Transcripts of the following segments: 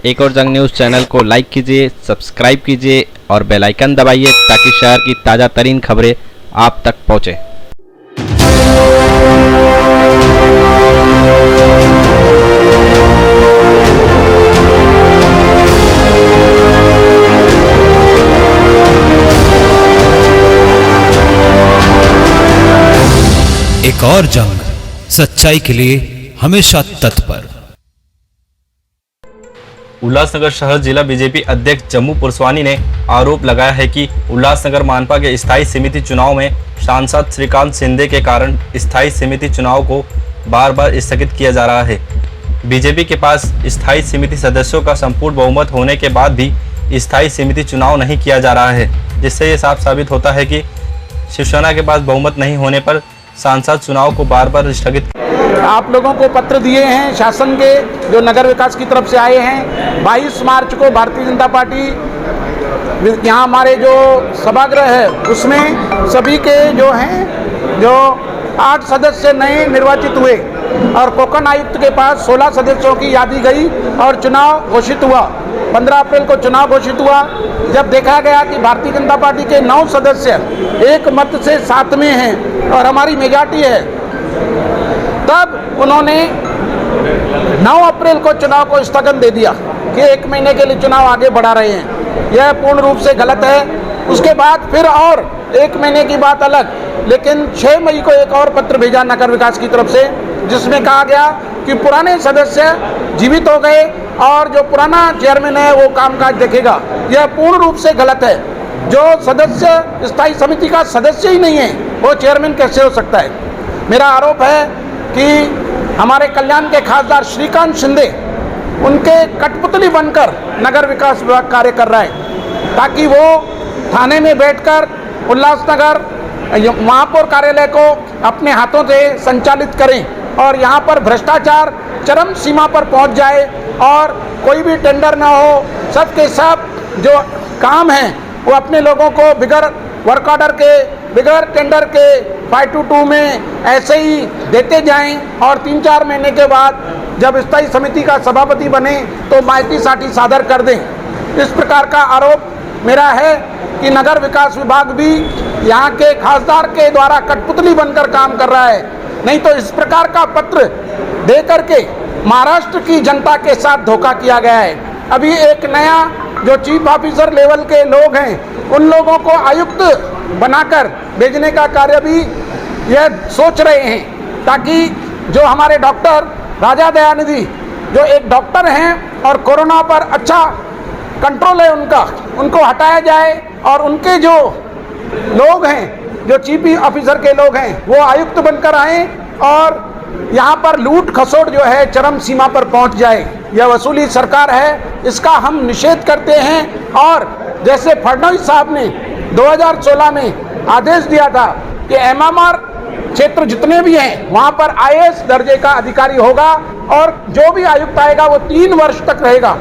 एक और जंग न्यूज़ चैनल को लाइक कीजिए, सब्सक्राइब कीजिए और बेल आइकन दबाइए ताकि शहर की ताज़ा तरीन खबरें आप तक पहुँचे। एक और जंग, सच्चाई के लिए हमेशा तत्पर। उल्लासनगर शहर जिला बीजेपी अध्यक्ष जम्मू पुरस्वानी ने आरोप लगाया है कि उल्लासनगर मानपा के स्थायी समिति चुनाव में सांसद श्रीकांत शिंदे के कारण स्थायी समिति चुनाव को बार बार स्थगित किया जा रहा है। बीजेपी के पास स्थायी समिति सदस्यों का संपूर्ण बहुमत होने के बाद भी स्थायी समिति चुनाव नहीं किया जा रहा है, जिससे ये साफ साबित होता है कि शिवसेना के पास बहुमत नहीं होने पर सांसद चुनाव को बार बार स्थगित। आप लोगों को पत्र दिए हैं शासन के जो नगर विकास की तरफ से आए हैं। 22 मार्च को भारतीय जनता पार्टी यहाँ हमारे जो सभागृह है उसमें सभी के जो हैं जो 8 सदस्य नए निर्वाचित हुए और कोकण आयुक्त के पास 16 सदस्यों की यादी गई और चुनाव घोषित हुआ। 15 अप्रैल को चुनाव घोषित हुआ। जब देखा गया कि भारतीय जनता पार्टी के 9 सदस्य एक मत से 7 में हैं और हमारी मेजॉरिटी है, तब उन्होंने 9 अप्रैल को चुनाव को स्थगन दे दिया कि 1 महीने के लिए चुनाव आगे बढ़ा रहे हैं। यह पूर्ण रूप से गलत है। उसके बाद फिर और 1 महीने की बात अलग, लेकिन 6 मई को एक और पत्र भेजा नगर विकास की तरफ से जिसमें कहा गया कि पुराने सदस्य जीवित हो गए और जो पुराना चेयरमैन है वो कामकाज देखेगा। यह पूर्ण रूप से गलत है। जो सदस्य स्थायी समिति का सदस्य ही नहीं है वो चेयरमैन कैसे हो सकता है। मेरा आरोप है कि हमारे कल्याण के खासदार श्रीकांत शिंदे उनके कठपुतली बनकर नगर विकास विभाग कार्य कर रहा है ताकि वो थाने में बैठकर उल्लासनगर महापौर कार्यालय को अपने हाथों से संचालित करें और यहाँ पर भ्रष्टाचार चरम सीमा पर पहुँच जाए और कोई भी टेंडर ना हो। सब के सब जो काम हैं वो अपने लोगों को बिगैर वर्क ऑर्डर के बिगैर टेंडर के 522 में ऐसे ही देते जाएं और 3-4 महीने के बाद जब स्थायी समिति का सभापति बने तो माइती साठी सादर कर दें। इस प्रकार का आरोप मेरा है कि नगर विकास विभाग भी यहाँ के खासदार के द्वारा कठपुतली बनकर काम कर रहा है। नहीं तो इस प्रकार का पत्र दे करके महाराष्ट्र की जनता के साथ धोखा किया गया है। अभी एक नया जो चीफ ऑफिसर लेवल के लोग हैं उन लोगों को आयुक्त बनाकर भेजने का कार्य भी यह सोच रहे हैं ताकि जो हमारे डॉक्टर राजा दयानिधि जो एक डॉक्टर हैं और कोरोना पर अच्छा कंट्रोल है उनको हटाया जाए और उनके जो लोग हैं जो चीफ ऑफिसर के लोग हैं वो आयुक्त बनकर आए और यहाँ पर लूट खसोट जो है चरम सीमा पर पहुँच जाए। यह वसूली सरकार है, इसका हम निषेध करते हैं। और जैसे फडणवीस साहब ने 2016 में आदेश दिया था कि एमएमआर क्षेत्र जितने भी हैं वहाँ पर आईएएस दर्जे का अधिकारी होगा और जो भी आयुक्त आएगा वो 3 वर्ष तक रहेगा।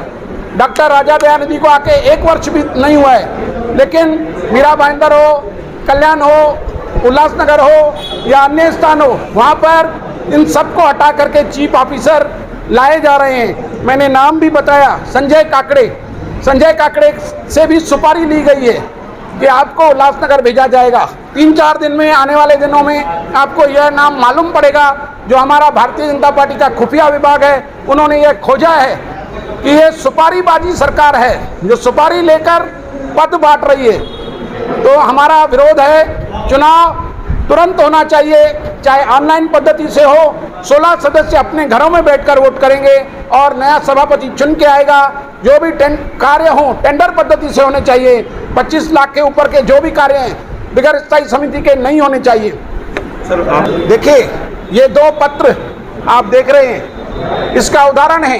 डॉक्टर राजा दयानिधि को आके 1 वर्ष भी नहीं हुआ है, लेकिन मीरा भाईंदर हो, कल्याण हो, उल्लासनगर हो या अन्य स्थान हो वहाँ पर इन सबको हटा करके चीफ ऑफिसर लाए जा रहे हैं। मैंने नाम भी बताया, संजय काकड़े से भी सुपारी ली गई है कि आपको उल्लासनगर भेजा जाएगा। 3-4 दिन में आने वाले दिनों में आपको यह नाम मालूम पड़ेगा। जो हमारा भारतीय जनता पार्टी का खुफिया विभाग है उन्होंने यह खोजा है कि ये सुपारीबाजी सरकार है जो सुपारी लेकर पद बांट रही है। तो हमारा विरोध है। चुनाव तुरंत होना चाहिए, चाहे ऑनलाइन पद्धति से हो। 16 सदस्य अपने घरों में बैठकर वोट करेंगे और नया सभापति चुन के आएगा। जो भी कार्य हो टेंडर पद्धति से होने चाहिए। 25 लाख के ऊपर के जो भी कार्य हैं बिगैर स्थायी समिति के नहीं होने चाहिए। सर देखिए ये 2 पत्र आप देख रहे हैं, इसका उदाहरण है।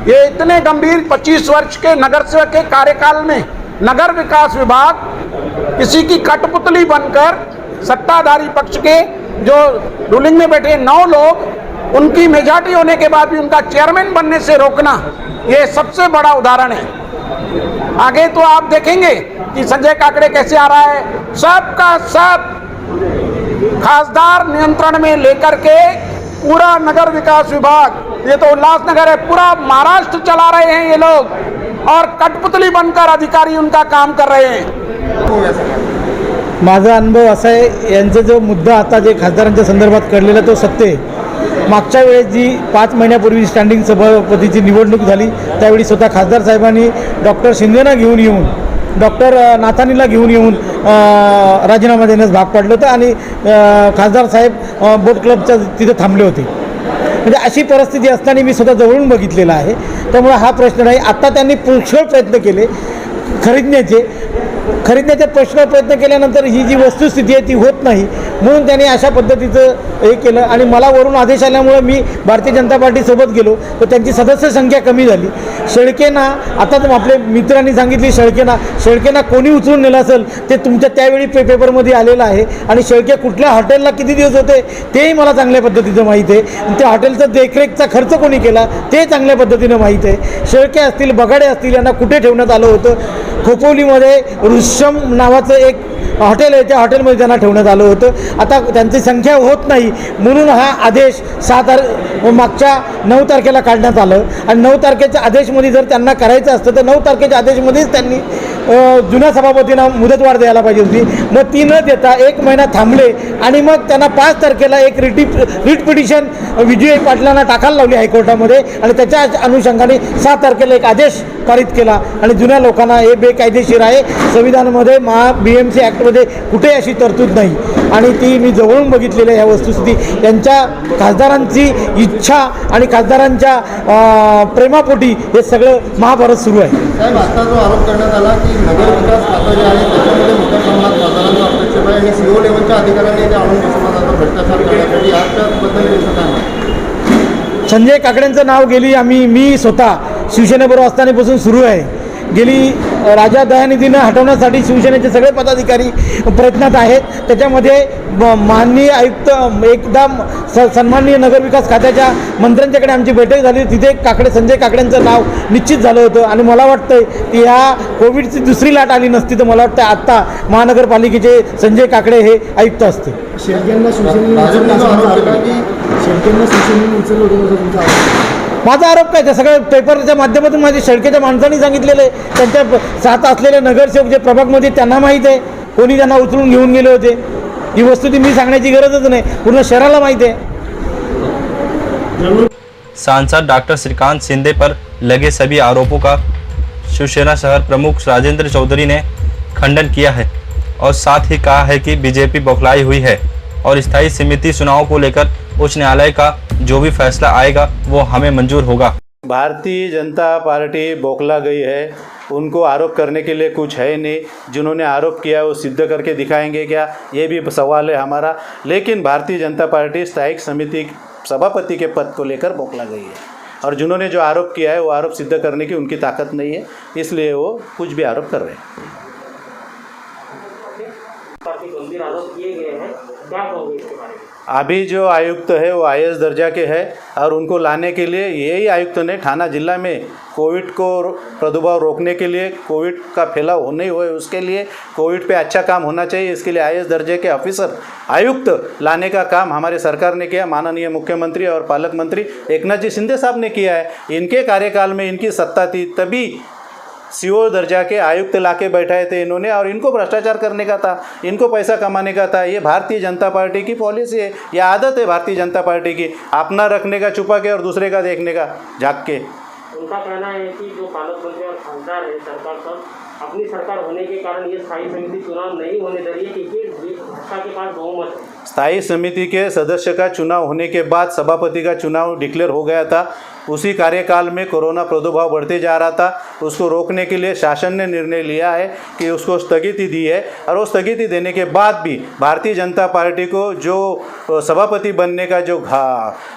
ये इतने गंभीर 25 वर्ष के नगर सेवक के कार्यकाल में नगर विकास विभाग किसी की कठपुतली बनकर सत्ताधारी पक्ष के जो रूलिंग में बैठे 9 लोग उनकी मेजॉरिटी होने के बाद भी उनका चेयरमैन बनने से रोकना, ये सबसे बड़ा उदाहरण है। आगे तो आप देखेंगे कि संजय काकड़े कैसे आ रहा है। सबका सब खासदार नियंत्रण में लेकर के पूरा नगर विकास विभाग ये तो उल्लासनगर है, पूरा महाराष्ट्र चला रहे हैं ये लोग और कठपुतली बनकर अधिकारी उनका काम कर रहे हैं। माझा अनुभव असा आहे, यांचा जो मुद्दा आता जे खासदारांच्या संदर्भात कळलेला तो सत्य आहे। मागच्या वेळेस जी 5 महिन्यापूर्वी स्टँडिंग सभापतीची निवडणूक झाली त्यावेळी स्वतः खासदार साहेबांनी डॉक्टर शिंदेना घेऊन येऊन डॉक्टर नाथानीला घेऊन येऊन राजीनामा देण्यास भाग पाडलं होतं आणि खासदार साहेब बोट क्लबच्या तिथे थांबले होते। म्हणजे अशी परिस्थिती असताना मी स्वतः जवळून बघितलेला आहे। त्यामुळे हा प्रश्न नाही। आता त्यांनी पुष्कळ प्रयत्न केले खरीदण्याचे प्रयत्न केल्यानंतर ही जी वस्तुस्थिती आहे ती होत नाही, म्हणून त्यांनी अशा पद्धतीचं हे केलं आणि मला वरून आदेश आल्यामुळे मी भारतीय जनता पार्टीसोबत गेलो तर त्यांची सदस्य संख्या कमी झाली। शेळकेंना आता आपले मित्रांनी सांगितली शेळकेंना कोणी उचलून नेलं असेल ते तुमच्या त्यावेळी पेपरमध्ये आलेलं आहे आणि शेळके कुठल्या हॉटेलला किती दिवस होते तेही मला चांगल्या पद्धतीचं माहीत आहे। त्या हॉटेलचा देखरेखचा खर्च कोणी केला ते चांगल्या पद्धतीनं माहीत आहे। शेळके असतील बगाडे असतील यांना कुठे ठेवण्यात आलं होतं, खोपोलीमध्ये रुश्यम नावाचं एक हॉटेल आहे त्या हॉटेलमध्ये त्यांना ठेवण्यात आलं होतं। आता त्यांची संख्या होत नाही म्हणून हा आदेश मागच्या 9 तारखेला काढण्यात आलं आणि 9 तारखेच्या आदेशमध्ये जर त्यांना करायचं असतं तर 9 तारखेच्या आदेशमध्येच त्यांनी जुन्या सभापतींना मुदतवाढ द्यायला पाहिजे होती। मग ती न देता 1 महिना थांबले आणि मग त्यांना 5 तारखेला एक रिट पिटिशन विजय पाटलांना टाकायला लावली हायकोर्टामध्ये आणि त्याच्या अनुषंगाने 7 तारखेला एक आदेश पारित केला आणि जुन्या लोकांना हे बेकायदेशीर आहे। संविधानामध्ये BMC ॲक्टमध्ये कुठे अशी तरतूद नाही आणि ती मी जवळून बघितलेली आहे। ह्या वस्तुस्थिती त्यांच्या खासदारांची इच्छा आणि खासदारांच्या प्रेमापोटी हे सगळं महाभारत सुरू आहे। साहेब, आता जो आरोप करण्यात आला की नगर विकास खातं जे आहे त्याच्यामध्ये मोठ्या प्रमाणात खासदारांचा हस्तक्षेप आहे आणि CO लेवलच्या अधिकाऱ्यांनी ते आणून बसवला जातो भ्रष्टाचार करण्यासाठी, याच्याबद्दल तुमचं काय मत? संजय काकडेंचं नाव मी स्वतः शिवसेनेबरोबर असतानापासून सुरू आहे। गेली राजा दयानिधीनं हटवण्यासाठी शिवसेनेचे सगळे पदाधिकारी प्रयत्नात आहेत। त्याच्यामध्ये माननीय आयुक्त एकदम सन्माननीय नगरविकास खात्याच्या मंत्र्यांच्याकडे आमची बैठक झाली, तिथे संजय काकडेंचं नाव निश्चित झालं होतं आणि मला वाटतं की ह्या कोविडची दुसरी लाट आली नसती तर मला वाटतं आत्ता महानगरपालिकेचे संजय काकडे हे आयुक्त असते। शेळकेंना उचललं होतं तुमचा माझा आरोप काय, त्या सगळ्या पेपरच्या माध्यमातून माझे शेळकेच्या माणसांनी सांगितलेलं आहे। त्यांच्या साथ असलेले नगरसेवक जे प्रभागमध्ये त्यांना माहीत आहे कोणी त्यांना उचलून घेऊन गेले होते। ही वस्तुस्थिती मी सांगण्याची गरजच नाही, पूर्ण शहराला माहीत आहे। सांसद डॉक्टर श्रीकांत शिंदे पर लगे सभी आरोपों का शिवसेना शहर प्रमुख राजेंद्र चौधरी ने खंडन किया है और साथ ही कहा है कि बीजेपी बौखलाई हुई है और स्थायी समिति चुनाव को लेकर उच्च न्यायालय का जो भी फैसला आएगा वो हमें मंजूर होगा। भारतीय जनता पार्टी बौखला गई है, उनको आरोप करने के लिए कुछ है नहीं। जिन्होंने आरोप किया वो सिद्ध करके दिखाएंगे क्या, ये भी सवाल है हमारा। लेकिन भारतीय जनता पार्टी स्थायी समिति सभापति के पद को लेकर बौखला गई है और जिन्होंने जो आरोप किया है वो आरोप सिद्ध करने की उनकी ताकत नहीं है, इसलिए वो कुछ भी आरोप कर रहे हैं। गंभीर आरोप किए गए हैं, क्या कहोगे इसके बारे में? अभी जो आयुक्त है वो IAS दर्जा के है और उनको लाने के लिए यही आयुक्त ने थाना जिला में कोविड को प्रादुर्भाव रोकने के लिए, कोविड का फैलाव नहीं हुए उसके लिए, कोविड पे अच्छा काम होना चाहिए, इसके लिए IAS दर्जे के ऑफिसर आयुक्त लाने का काम हमारे सरकार ने किया। माननीय मुख्यमंत्री और पालक मंत्री एकनाथ जी शिंदे साहब ने किया है। इनके कार्यकाल में इनकी सत्ता थी तभी CO दर्जा के आयुक्त लाके बैठाए थे इन्होंने और इनको भ्रष्टाचार करने का था, इनको पैसा कमाने का था। ये भारतीय जनता पार्टी की पॉलिसी है, ये आदत है भारतीय जनता पार्टी की, अपना रखने का छुपा के और दूसरे का देखने का झाँक के। उनका कहना है कि जो पालक मंत्री और खासदार है सरकार सब अपनी सरकार होने के कारण ये स्थायी समिति चुनाव नहीं होने दे रही है क्योंकि भाजपा के पास बहुमत है। स्थायी समिति के सदस्य का चुनाव होने के बाद सभापति का चुनाव डिक्लेयर हो गया था। उसी कार्यकाल में कोरोना प्रादुर्भाव बढ़ते जा रहा था, उसको रोकने के लिए शासन ने निर्णय लिया है कि उसको स्थगिति दी है और वो स्थगिति देने के बाद भी भारतीय जनता पार्टी को जो सभापति बनने का जो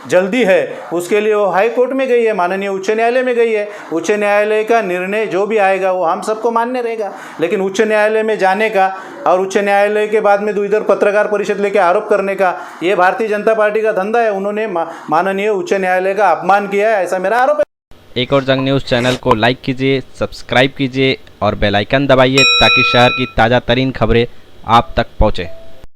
जल्दी है उसके लिए वो हाई कोर्ट में गई है, माननीय उच्च न्यायालय में गई है। उच्च न्यायालय का निर्णय जो भी आएगा वो हम सबको मान्य रहेगा, लेकिन उच्च न्यायालय में जाने का और उच्च न्यायालय के बाद में इधर पत्रकार परिषद लेके आरोप करने का ये भारतीय जनता पार्टी का धंधा है। उन्होंने माननीय उच्च न्यायालय का अपमान किया है, ऐसा मेरा आरोप है। एक और जंग न्यूज़ चैनल को लाइक कीजिए, सब्सक्राइब कीजिए और बेल आइकन दबाइए ताकि शहर की ताज़ा तरीन खबरें आप तक पहुँचे।